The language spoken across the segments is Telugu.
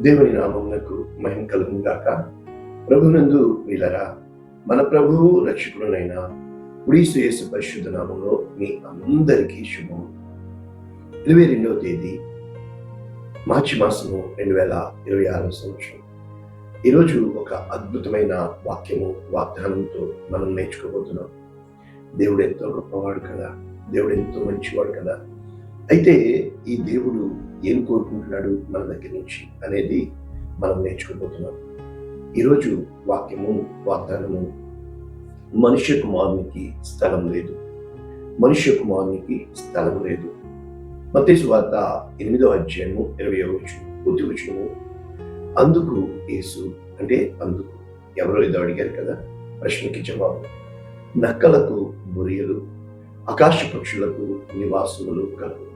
దేవుని నామమునకు మహిమ కలుగును గాక. ప్రభునందు వీళ్ళరా, మన ప్రభువు రక్షకుడునైన క్రీస్తు యేసు పరిశుద్ధ నామంలో మీ అందరికీ శుభం. 22వ తేదీ మార్చి మాసము 2026 సంవత్సరం. ఈరోజు ఒక అద్భుతమైన వాగ్దానంతో మనం నేర్చుకోబోతున్నాం. దేవుడు ఎంతో గొప్పవాడు కదా, దేవుడు ఎంతో మంచివాడు కదా. అయితే ఈ దేవుడు ఏం కోరుకుంటున్నాడు మన దగ్గర నుంచి అనేది మనం నేర్చుకోబోతున్నాం. ఈరోజు వాగ్దానము, మనుష్య కుమారునికి స్థలం లేదు, మనుష్య కుమారునికి స్థలం లేదు. మత్తయి సువార్త 8వ అధ్యాయము 20వ వచనము. అందుకు యేసు, అంటే అందుకు ఎవరో ఏదో అడిగారు కదా, ప్రశ్నకి జవాబు: నక్కలకు బొరియలు, ఆకాశ పక్షులకు నివాసములు కలవు,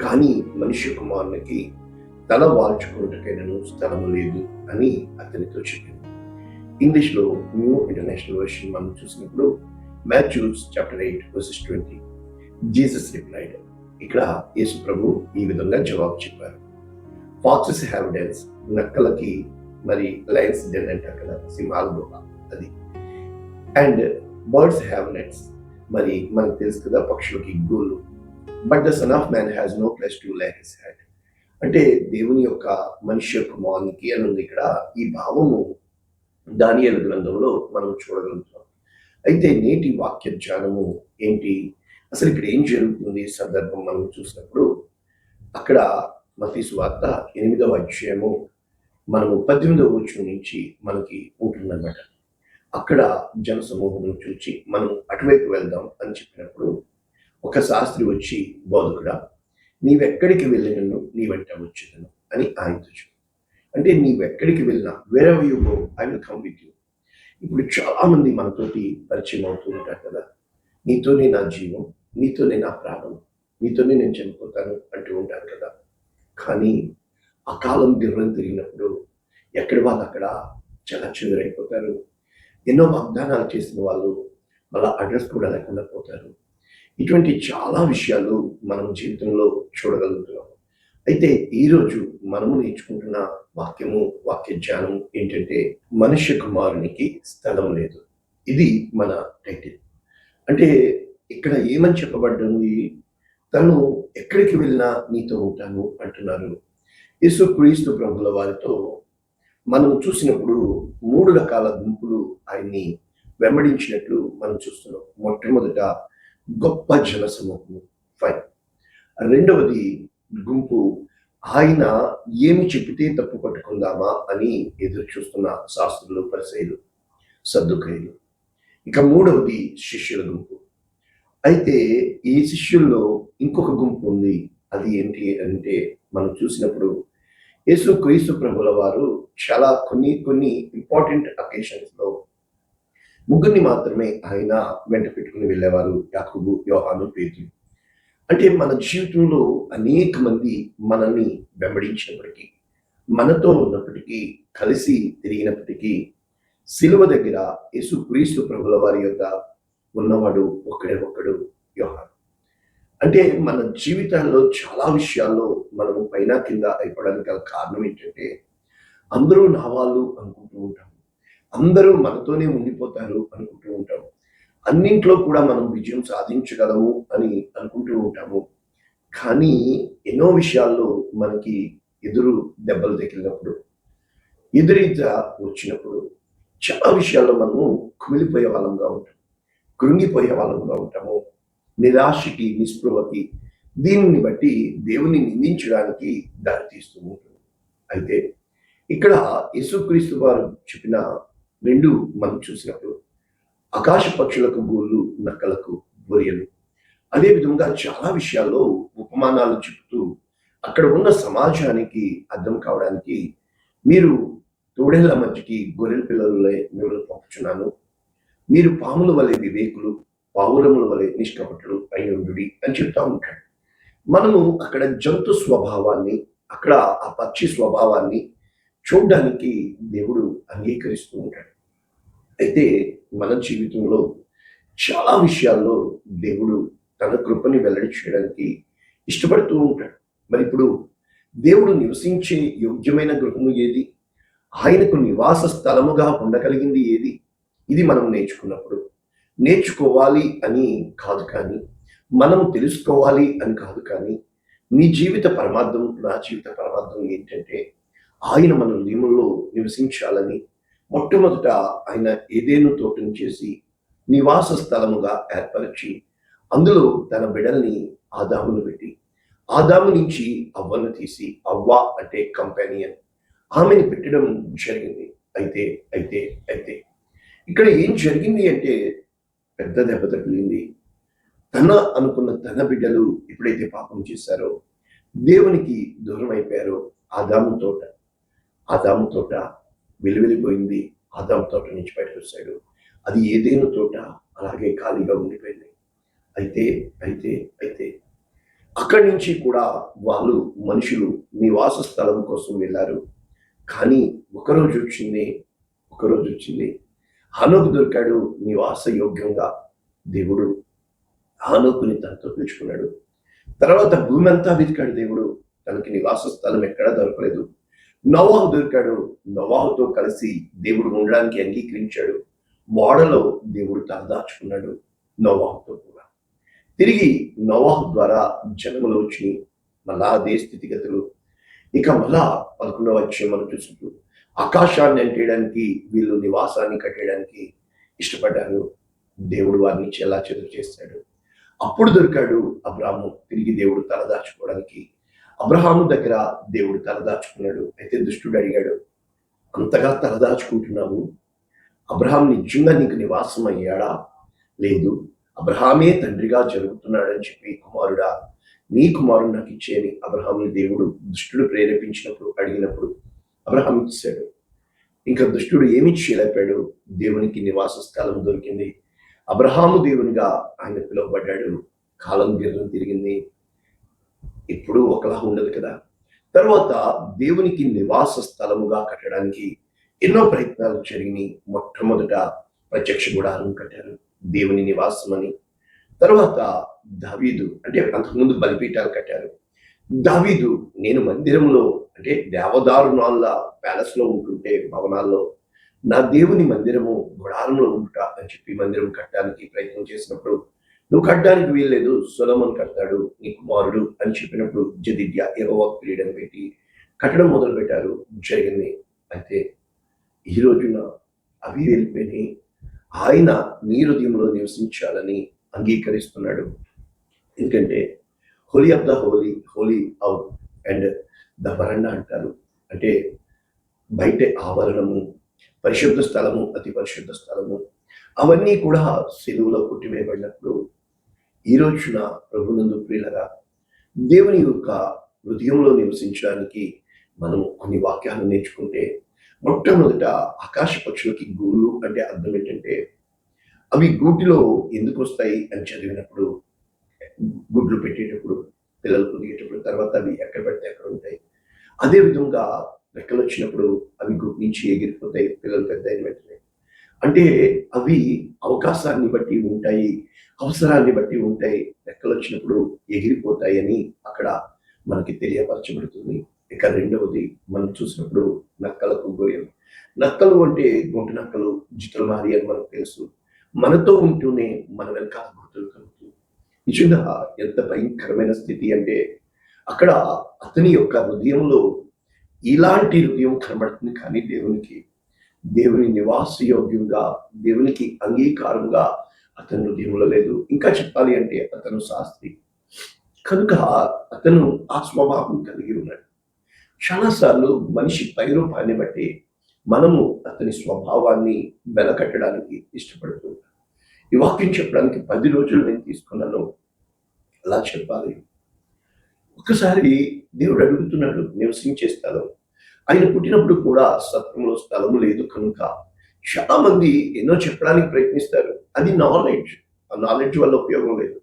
కానీ మనుష్య కుమారునికి తల వాల్చుకున్నట్టుకైనను స్థలము లేదు అని అతనితో చెప్పింది. ఇంగ్లీష్లో న్యూ ఇంటర్నేషనల్ వర్షన్ మనం చూసినప్పుడు మాథ్యూస్ చాప్టర్ 8:20, జీసస్ రిప్లైడ్. ఇక్కడ యేసు ప్రభు ఈ విధంగా జవాబు చెప్పారు: ఫాక్సెస్ హ్యావ్ డెన్స్, నక్కలకి మరి లయన్స్ డెన్ అంటారు కదా, సింహాలు గుహ అది. అండ్ బర్డ్స్ హ్యావ్ నెట్స్, మరి మనకు తెలుసు కదా పక్షులకి గూళ్ళు. But the son of man has no place to lay his head. అంటే దేవుని యొక్క మనుష్య కుమారునికి అని ఉంది ఇక్కడ. ఈ భావము దానియేలు గ్రంథంలో మనం చూడగలుగుతాం. అయితే నేటి వాక్య ధ్యానము ఏంటి, అసలు ఇక్కడ ఏం జరుగుతుంది సందర్భం మనం చూసినప్పుడు, అక్కడ మత్తయి సువార్త 8వ అధ్యాయము మనము 18వ వచనం నుంచి మనకి ఉంటుందన్నమాట. అక్కడ జన సమూహం చూచి మనం అటువైపు వెళ్దాం అని చెప్పినప్పుడు ఒక శాస్త్రి వచ్చి, బోధకుడా, నీవెక్కడికి వెళ్ళినను నీ వెంట వచ్చేదను అని ఆయనతో చెప్పు. అంటే నీవెక్కడికి వెళ్ళినా, wear ever you go I will come with you. ఇప్పుడు చాలా మంది మనతోటి పరిచయం అవుతూ ఉంటారు కదా, నీతోనే నా జీవం, నీతోనే నా ప్రాణం, నీతోనే నేను చనిపోతాను అంటూ ఉంటారు కదా. కానీ అకాలం గిర్రం తిరిగినప్పుడు ఎక్కడి వాళ్ళు అక్కడ చాలా చెదురైపోతారు. ఎన్నో వాగ్దానాలు చేసిన వాళ్ళు వాళ్ళ అడ్రస్ కూడా లేకుండా పోతారు. ఇటువంటి చాలా విషయాలు మనం జీవితంలో చూడగలుగుతున్నాం. అయితే ఈరోజు మనము నేర్చుకుంటున్న వాక్య జ్ఞానం ఏంటంటే, మనుష్య కుమారునికి స్థలం లేదు. ఇది మన టైటిల్. అంటే ఇక్కడ ఏమని చెప్పబడ్డంది, తను ఎక్కడికి వెళ్ళినా నీతో ఉంటాను అంటున్నారు. యేసు క్రీస్తు ప్రభుల వారితో మనం చూసినప్పుడు 3 రకాల గుంపులు ఆయన్ని వెంబడించినట్లు మనం చూస్తున్నాం. మొట్టమొదట గొప్ప జన సమూహము, ఫైన్. రెండవది గుంపు, ఆయన ఏమి చెప్పితే తప్పు పట్టుకుందామా అని ఎదురు చూస్తున్న శాస్త్రులు, పరిసయ్యులు, సద్దుకయ్యులు. ఇక మూడవది శిష్యుల గుంపు. అయితే ఈ శిష్యుల్లో ఇంకొక గుంపు ఉంది. అది ఏంటి అంటే, మనం చూసినప్పుడు యేసు క్రీస్తు ప్రభుల వారు చాలా కొన్ని ఇంపార్టెంట్ అకేషన్స్ లో ముగ్గురిని మాత్రమే ఆయన వెంట పెట్టుకుని వెళ్ళేవారు: యాకోబు, యోహాను, పేతురు. అంటే మన జీవితంలో అనేక మంది మనల్ని వెంబడించినప్పటికీ, మనతో ఉన్నప్పటికీ, కలిసి తిరిగినప్పటికీ, సిలువ దగ్గర యేసు క్రీస్తు ప్రభుల వారి యొక్క ఉన్నవాడు ఒక్కడు, యోహాను. అంటే మన జీవితాల్లో చాలా విషయాల్లో మనము పైన కింద అయిపోవడానికి గల కారణం ఏంటంటే, అందరూ నా వాళ్ళు అనుకుంటూ ఉంటాం, అందరూ మనతోనే ఉండిపోతారు అనుకుంటూ ఉంటాము, అన్నింట్లో కూడా మనం విజయం సాధించగలము అని అనుకుంటూ ఉంటాము. కానీ ఎన్నో విషయాల్లో మనకి ఎదురు దెబ్బలు తగిలినప్పుడు, ఎదురీత వచ్చినప్పుడు, చాలా విషయాల్లో మనము కుమిలిపోయే వాళ్ళంగా ఉంటాం, కృంగిపోయే వాళ్ళంగా ఉంటాము, నిరాశకి, నిస్పృహకి, దీనిని బట్టి దేవుని నిందించడానికి దారితీస్తూ ఉంటుంది. అయితే ఇక్కడ యేసుక్రీస్తు వారు చెప్పిన 2 మనం చూసినప్పుడు, ఆకాశ పక్షులకు గూళ్ళు, నక్కలకు బొరియలు. అదే విధంగా చాలా విషయాల్లో ఉపమానాలు చెబుతూ అక్కడ ఉన్న సమాజానికి అర్థం కావడానికి, మీరు తోడేళ్ల మధ్యకి గొర్రెల పిల్లలే మిమ్మల్ని పంపుచున్నాను, మీరు పాముల వలె వివేకులు, పావురముల వలె నిష్కపటులు అయ్యుండుడి అని చెప్తా ఉంటాడు. మనము అక్కడ జంతు స్వభావాన్ని, అక్కడ ఆ పక్షి స్వభావాన్ని చూడడానికి దేవుడు అంగీకరిస్తూ ఉంటాడు. అయితే మన జీవితంలో చాలా విషయాల్లో దేవుడు తన కృపని వెల్లడి చేయడానికి ఇష్టపడుతూ ఉంటాడు. మరి ఇప్పుడు దేవుడు నివసించే యోగ్యమైన గృహము ఏది, ఆయనకు నివాస స్థలముగా ఉండగలిగింది ఏది, ఇది మనం నేర్చుకున్నప్పుడు, నేర్చుకోవాలి అని కాదు కానీ, మనం తెలుసుకోవాలి అని కాదు కానీ, నీ జీవిత పరమార్థం, నా జీవిత పరమార్థం ఏంటంటే, ఆయన మన హృదయంలో నివసించాలని మొట్టమొదట ఆయన ఏదేను తోటను చేసి నివాస స్థలముగా ఏర్పరిచి అందులో తన బిడల్ని ఆదామును పెట్టి ఆదాము నుంచి అవ్వను తీసి అవ్వ అంటే కంపానియన్ ఆమెను పెట్టడం జరిగింది. అయితే అయితే అయితే ఇక్కడ ఏం జరిగింది అంటే పెద్ద దెబ్బ తగిలింది. తన అనుకున్న తన బిడ్డలు ఎప్పుడైతే పాపం చేశారో దేవునికి దూరం అయిపోయారో ఆదాము తోట వెలువెలిపోయింది. ఆదాము తోట నుంచి బయటకు వచ్చాడు. అది ఏదేను తోట అలాగే ఖాళీగా ఉండిపోయింది. అయితే అయితే అయితే అక్కడి నుంచి కూడా వాళ్ళు మనుషులు నివాస స్థలం కోసం వెళ్ళారు. కానీ ఒకరోజు వచ్చింది హనోకు దొరికాడు నివాస యోగ్యంగా. దేవుడు హానోకుని తనతో పిలుచుకున్నాడు. తర్వాత భూమి అంతా వెతికాడు దేవుడు, తనకి నివాస స్థలం ఎక్కడా దొరకలేదు. నోవాహు దొరికాడు. నోవాహుతో కలిసి దేవుడు ఉండడానికి అంగీకరించాడు. ఓడలో దేవుడు తలదాచుకున్నాడు నోవాహుతో కూడా. తిరిగి నోవాహు ద్వారా జనములు వచ్చినాయి. మళ్ళా అదే స్థితిగతులు. ఇక మళ్ళా 11వ అధ్యాయం మనం చూసినప్పుడు ఆకాశాన్ని అంటేయడానికి వీళ్ళు నివాసాన్ని కట్టేయడానికి ఇష్టపడ్డారు. దేవుడు వారిని చెల్లాచెదురు చేస్తాడు. అప్పుడు దొరికాడు అబ్రాహాము. తిరిగి దేవుడు తలదాచుకోవడానికి అబ్రహాము దగ్గర దేవుడు తలదాచుకున్నాడు. అయితే దుష్టుడు అడిగాడు, అంతగా తలదాచుకుంటున్నావు, అబ్రహాం నిజంగా నీకు నివాసం అయ్యాడా? లేదు, అబ్రహామే తండ్రిగా జరుగుతున్నాడని చెప్పి, కుమారుడా నీ కుమారుడు నాకు ఇచ్చేయని అబ్రహాముని దేవుడు దుష్టుడు ప్రేరేపించినప్పుడు అడిగినప్పుడు అబ్రహాం ఇచ్చాడు. ఇంకా దుష్టుడు ఏమి చేయలేపాడు? దేవునికి నివాస స్థలం దొరికింది. అబ్రహాము దేవునిగా ఆయన పిలువబడ్డాడు. కాలం గిర్రం తిరిగింది. ఇప్పుడు ఒకలా ఉండదు కదా. తర్వాత దేవునికి నివాస స్థలముగా కట్టడానికి ఎన్నో ప్రయత్నాలు జరిగినాయి. మొట్టమొదట ప్రత్యక్ష గుడారం కట్టారు, దేవుని నివాసం అని. తర్వాత దావీదు, అంటే అంతకుముందు బలిపీఠాలు కట్టారు. దావీదు, నేను మందిరంలో అంటే దేవదారుణాల ప్యాలెస్ లో ఉంటుంటే భవనాల్లో నా దేవుని మందిరము గుడారంలో ఉంటుట అని చెప్పి మందిరం కట్టడానికి ప్రయత్నం చేసినప్పుడు, నువ్వు కట్టడానికి వీల్లేదు, సొలొమోను కడతాడు నీ కుమారుడు అని చెప్పినప్పుడు జెదిద్యా యెహోవా క్రీడను పెట్టి కట్టడం మొదలు పెట్టారు. జరిగింది. అయితే ఈ రోజున అవి వెళ్ళిపోయి ఆయన నీ హృదయంలో నివసించాలని అంగీకరిస్తున్నాడు. ఎందుకంటే holy of the holy out and the veranda అంటారు. అంటే బయట ఆవరణము, పరిశుద్ధ స్థలము, అతి పరిశుద్ధ స్థలము, అవన్నీ కూడా సెలువులో కొట్టివేయబడినప్పుడు ఈ రోజున ప్రభునందు ప్రియులరా, దేవుని యొక్క హృదయంలో నివసించడానికి మనం కొన్ని వాక్యాలు నేర్చుకుంటే, మొట్టమొదట ఆకాశ పక్షులకి గూళ్ళు అంటే అర్థం ఏంటంటే, అవి గూటిలో ఎందుకు వస్తాయి అని చదివినప్పుడు, గుడ్లు పెట్టేటప్పుడు, పిల్లలు పొదిగేటప్పుడు, తర్వాత అవి ఎక్కడ పెడితే అక్కడ ఉంటాయి. అదే విధంగా రెక్కలు వచ్చినప్పుడు అవి గుడ్డు నుంచి ఎగిరిపోతాయి పిల్లలు పెద్ద అయిన వెంటనే. అంటే అవి అవకాశాన్ని బట్టి ఉంటాయి, అవసరాన్ని బట్టి ఉంటాయి. రెక్కలు వచ్చినప్పుడు ఎగిరిపోతాయి అని అక్కడ మనకి తెలియపరచబడుతుంది. ఇక రెండవది మనం చూసినప్పుడు నక్కలకు గొర్రెలు. నక్కలు అంటే గుంట నక్కలు, జితులు మారి అని మనకు తెలుసు. మనతో ఉంటూనే మన వెనకాల గుర్తులు కలుగుతుంది. నిజంగా ఎంత భయంకరమైన స్థితి అంటే, అక్కడ అతని యొక్క హృదయంలో ఇలాంటి హృదయం కనబడుతుంది. కానీ దేవుని నివాసయోగ్యంగా, దేవునికి అంగీకారంగా అతను హృదయంలో లేదు. ఇంకా చెప్పాలి అంటే అతను శాస్త్రి కనుక అతను ఆ స్వభావం కలిగి ఉన్నాడు. చాలాసార్లు మనిషి పైరూపాన్ని బట్టి మనము అతని స్వభావాన్ని వెలకట్టడానికి ఇష్టపడుతూ ఉంటాం. ఈ వాక్యం చెప్పడానికి 10 రోజులు నేను తీసుకున్నాను. అలా చెప్పాలి. ఒకసారి దేవుడు అడుగుతున్నాడు నివసించే స్థలం. ఆయన పుట్టినప్పుడు కూడా సత్రంలో స్థలము లేదు కనుక చాలా మంది ఎన్నో చెప్పడానికి ప్రయత్నిస్తారు. అది నాలెడ్జ్. ఆ నాలెడ్జ్ వల్ల ఉపయోగం లేదు.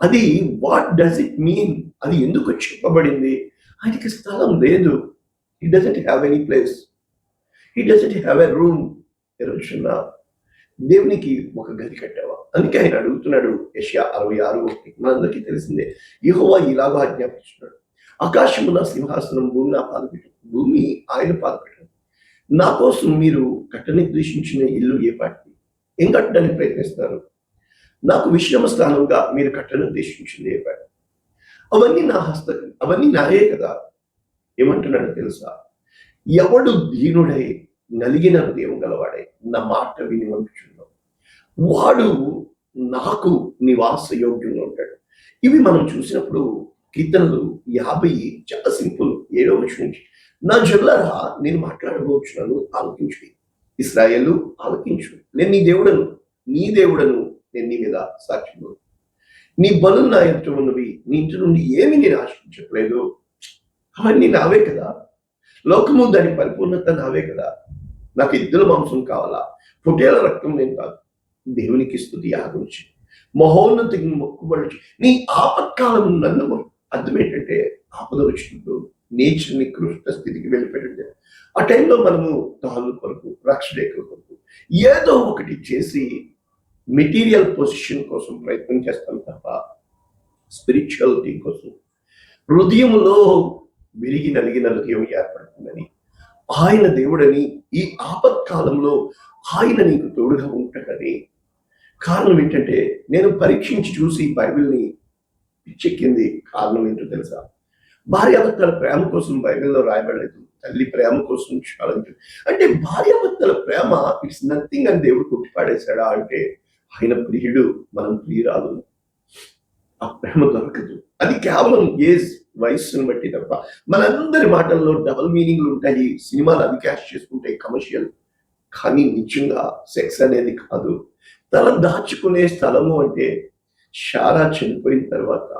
అది వాట్ డస్ ఇట్ మీన్? అది ఎందుకు చెప్పబడింది? ఆయనకి స్థలం లేదు. He doesn't have any place. He doesn't have a room. ఈరోజున దేవునికి ఒక గది కట్టావా? అందుకే ఆయన అడుగుతున్నాడు. యెషయా 66:1 మనందరికీ తెలిసిందే. యెహోవా ఇలాగా ఆజ్ఞాపిస్తున్నాడు, ఆకాశము నా సింహాసనం, భూమి నా పాదపీఠం, భూమి ఆయన పాదపీఠం. నా కోసం మీరు కట్టనిర్దేశించిన ఇల్లు ఏ పాటిది? ఏం కట్టడానికి ప్రయత్నిస్తారు? నాకు విశ్రమ స్థానంగా మీరు కట్టనిర్దేశించింది ఏ పాటి? అవన్నీ నా హస్తకం, అవన్నీ నాయే కదా. ఏమంటున్నాడో తెలుసా? ఎవడు దీనుడై నలిగిన హృదయం గలవాడై నా మాట విని వండుచున్నాడు, వాడు నాకు నివాస యోగ్యంగా ఉంటాడు. ఇవి మనం చూసినప్పుడు కీర్తనలు 50 చాలా సింపుల్. 7వ వచనం నుంచి, నా జనులారా నేను మాట్లాడబోచున్నాను, ఆలకించు. ఇశ్రాయేలు ఆలకించు. నేను నీ దేవుడను, నేను నీ మీద సాక్షిను. నీ బలు నా ఎదుట ఉన్నవి, నీ ఇంటి నుండి ఏమి నేను ఆశించట్లేదు. అవన్నీ నావే కదా. లోకము దాని పరిపూర్ణత నావే కదా. నాకు ఎద్దుల మాంసం కావాలా, పొటేల రక్తం నేను కాదు. దేవునికి స్తుతి ఆగుంచి మహోన్నతికి మొక్కుబడి నీ ఆపత్కాలం నన్ను. అర్థం ఏంటంటే, ఆపద వచ్చినప్పుడు నేచర్ నికృష్ట స్థితికి వెళ్ళిపోయింది. ఆ టైంలో మనము తాళ్ళు కొరకు, రక్షణేకుల కొరకు ఏదో ఒకటి చేసి మెటీరియల్ పొజిషన్ కోసం ప్రయత్నం చేస్తాం తప్ప స్పిరిచువాలిటీ కోసం, హృదయంలో విరిగి నలిగిన హృదయం ఏర్పడుతుందని, ఆయన దేవుడని, ఈ ఆపత్కాలంలో ఆయన నీకు తోడుగా ఉంటాడని. కారణం ఏంటంటే, నేను పరీక్షించి చూసి బైబిల్ని పిచ్చెక్కింది. కారణం ఏంటో తెలుసా? భార్యాభర్తల ప్రేమ కోసం బైబిల్లో రాయబడలేదు, తల్లి ప్రేమ కోసం చాలంటే. అంటే భార్యాభర్తల ప్రేమ ఇట్స్ నథింగ్ అని దేవుడు కొట్టిపాడేశాడా అంటే, ఆయన ప్రియుడు, మనం ప్రియురాలు. ఆ ప్రేమ దొరకదు. అది కేవలం ఏజ్, వయస్సును బట్టి తప్ప. మనందరి మాటల్లో డబుల్ మీనింగ్లు ఉంటాయి. సినిమాలు అవి క్యాష్ చేసుకుంటాయి, కమర్షియల్. కానీ నిజంగా సెక్స్ అనేది కాదు. తల దాచుకునే స్థలము అంటే, శారా చనిపోయిన తర్వాత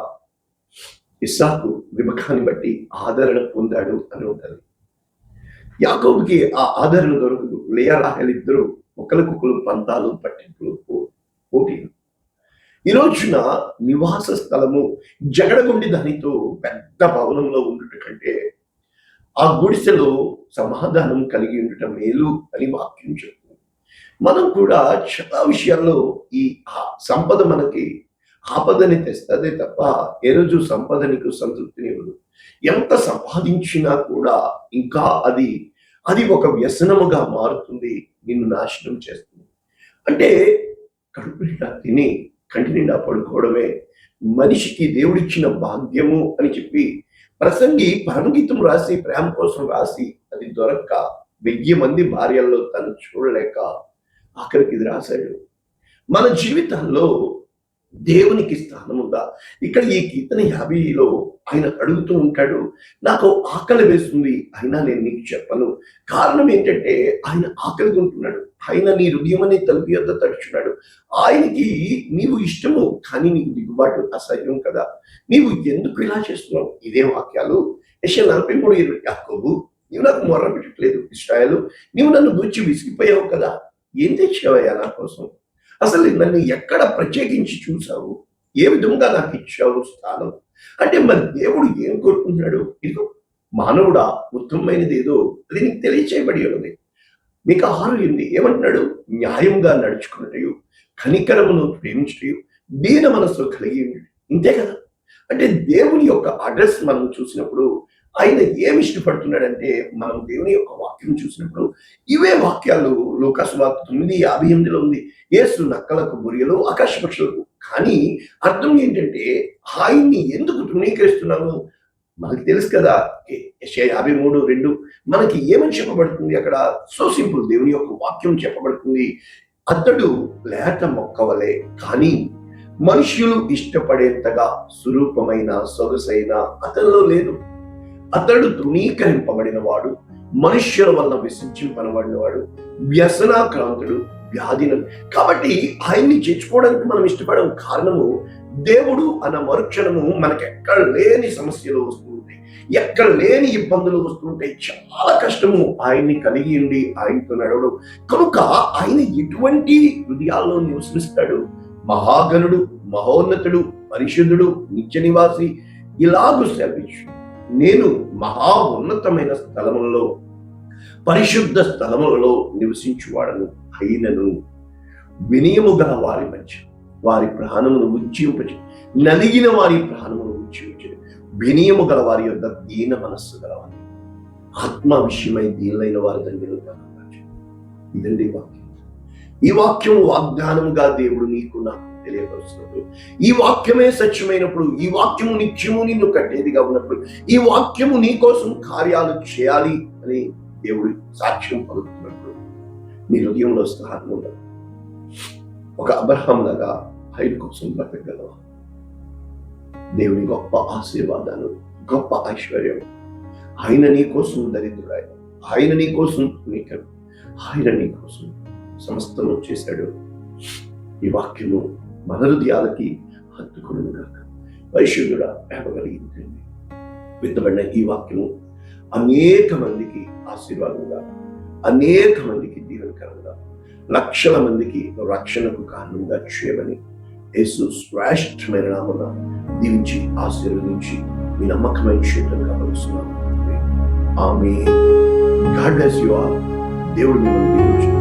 ఇస్సాకు రిబకాని బట్టి ఆదరణ పొందాడు అని ఉంటుంది. యాకోబుకి ఆ ఆదరణ దొరకదు. లేయా రాహేల్ ఇద్దరు ఒకరికొకరు పంతాలు, పట్టింపులు, పోటీలు. ఈ రోజున నివాస స్థలము జగడగొండి దానితో పెద్ద భవనంలో ఉండట కంటే ఆ గుడిసెలో సమాధానం కలిగి ఉండటం మేలు అని వాక్యం చెప్తుంది. మనం కూడా చాలా విషయాల్లో ఈ సంపద మనకి ఆపదని తెస్తదే తప్ప ఏ రోజు సంపద నీకు సంతృప్తినివ్వదు. ఎంత సంపాదించినా కూడా ఇంకా అది ఒక వ్యసనముగా మారుతుంది, నిన్ను నాశనం చేస్తుంది. అంటే కడుపు నిండా తిని కంటి నిండా పడుకోవడమే మనిషికి దేవుడిచ్చిన భాగ్యము అని చెప్పి ప్రసంగి పరమగీతం రాసి, ప్రేమ కోసం రాసి, అది దొరక్క 1000 మంది భార్యల్లో తను చూడలేక ఆఖరికి ఇది రాశాడు. మన జీవితాల్లో దేవునికి స్థానం ఉందా? ఇక్కడ ఈ కీర్తన 50లో ఆయన అడుగుతూ ఉంటాడు, నాకు ఆకలి వేస్తుంది, అయినా నేను నీకు చెప్పను. కారణం ఏంటంటే, ఆయన ఆకలిగా ఉంటున్నాడు. ఆయన నీ హృదయం అనే తలుపు యొద్ద తడుచున్నాడు. ఆయనకి నీవు ఇష్టము, కానీ నీకు దిగుబాటు అసహ్యం కదా. నీవు ఎందుకు ఇలా చేస్తున్నావు? ఇదే వాక్యాలు యెషయా 43:20. యాకోబు, నీవు నాకు మొర్ర పెట్టట్లేదు. ఇశ్రాయేలు, నీవు నన్ను గూర్చి విసిగిపోయావు కదా. ఏం తెచ్చావయ్యా నా కోసం? అసలు నన్ను ఎక్కడ ప్రత్యేకించి చూసావు? ఏ విధంగా నాకు ఇచ్చావు స్థానం? అంటే మరి దేవుడు ఏం కోరుకుంటున్నాడు? ఇదిగో మానవుడా, ఉత్తమమైనది ఏదో అది నీకు తెలియచేయబడి ఉన్నది. మీకు 6 ఏమంటున్నాడు? న్యాయంగా నడుచుకున్నట్టు, కనికరమును ప్రేమించటయు, దీన మనస్సు కలిగి ఉండేది. ఇంతే కదా. అంటే దేవుని యొక్క అడ్రస్ మనం చూసినప్పుడు ఆయన ఏమి ఇష్టపడుతున్నాడంటే, మనం దేవుని యొక్క వాక్యం చూసినప్పుడు ఇవే వాక్యాలు లూకాసు వార్త 9:58లో ఉంది. యేసు నక్కలకు, బొరియలు, ఆకాశ పక్షులకు. కానీ అర్థం ఏంటంటే, ఆయన్ని ఎందుకు తృణీకరిస్తున్నాము? మనకు తెలుసు కదా. యెషయా 53:2 మనకి ఏమని చెప్పబడుతుంది అక్కడ? So simple. దేవుని యొక్క వాక్యం చెప్పబడుతుంది, అతడు లేత మొక్కవలే, కానీ మనుష్యులు ఇష్టపడేంతగా స్వరూపమైన, సొగసైన అతనిలో లేదు. అతడు తృణీకరింపబడిన వాడు, మనుష్యుల వల్ల విసర్జింపబడిన వాడు, వ్యసనాక్రాంతుడు, వ్యాధిన. కాబట్టి ఆయన్ని చేర్చుకోవడానికి మనం ఇష్టపడం. కారణము, దేవుడు అన్న మరుక్షణము మనకు ఎక్కడ లేని సమస్యలు వస్తుంటాయి, ఎక్కడ లేని ఇబ్బందులు వస్తుంటాయి. చాలా కష్టము ఆయన్ని కలిగి ఉండి ఆయనతో నడవడం. కనుక ఆయన ఎటువంటి హృదయాల్లో నివసిస్తాడు? మహాగణుడు, మహోన్నతుడు, పరిశుద్ధుడు, నిత్య నివాసి. ఇలాగూ సెలవిచ్చు, నేను మహా ఉన్నతమైన స్థలములలో, పరిశుద్ధ స్థలములలో నివసించువాడను. అయినను వినయము గల వారి మధ్య వారి ప్రాణమును ఉజ్జీంపచే, నలిగిన వారి ప్రాణమును ఉజ్జీంపచే, వినయము గల వారి యొక్క దీన మనస్సు గలవారు, ఆత్మ విషయమై దీనులైన వారి ధన్యులు కాదు. ఇదండి వాక్యం. ఈ వాక్యం వాగ్దానముగా దేవుడు నీకు నాకు తెలియపరుస్తున్నప్పుడు, ఈ వాక్యమే సత్యమైనప్పుడు, ఈ వాక్యము నిత్యము నిన్ను కట్టేదిగా ఉన్నప్పుడు, ఈ వాక్యము నీ కోసం కార్యాలు చేయాలి అని దేవుడు సాక్ష్యం పలుకుతున్నప్పుడు నీ హృదయంలో స్థానం ఉండదు. ఒక అబ్రహాం లాగా ఆయన కోసం బ్రతకగలవా? దేవుని గొప్ప ఆశీర్వాదాలు, గొప్ప ఐశ్వర్యం, ఆయన నీ కోసం దరిద్రుడాయన, ఆయన నీ కోసం నీకడు, ఆయన నీ కోసం సమస్తము చేశాడు. ఈ వాక్యము మన హృదయాలకి హత్తుకును గాక. పరిశుద్ధుడా ఏమగలిగింది విత్తబడిన ఈ వాక్యము అనేక మందికి ఆశీర్వాదంగా, అనేక మందికి దీవెనకరంగా, లక్షల మందికి రక్షణకు కారణంగా చేయమని యేసు శ్రేష్టమైన నామమున దీవించి ఆశీర్వదించి మీ నమ్మకమైన చేతులు కావలసిన amen. God bless you all. దేవుడు మిమ్మల్ని దీవించును.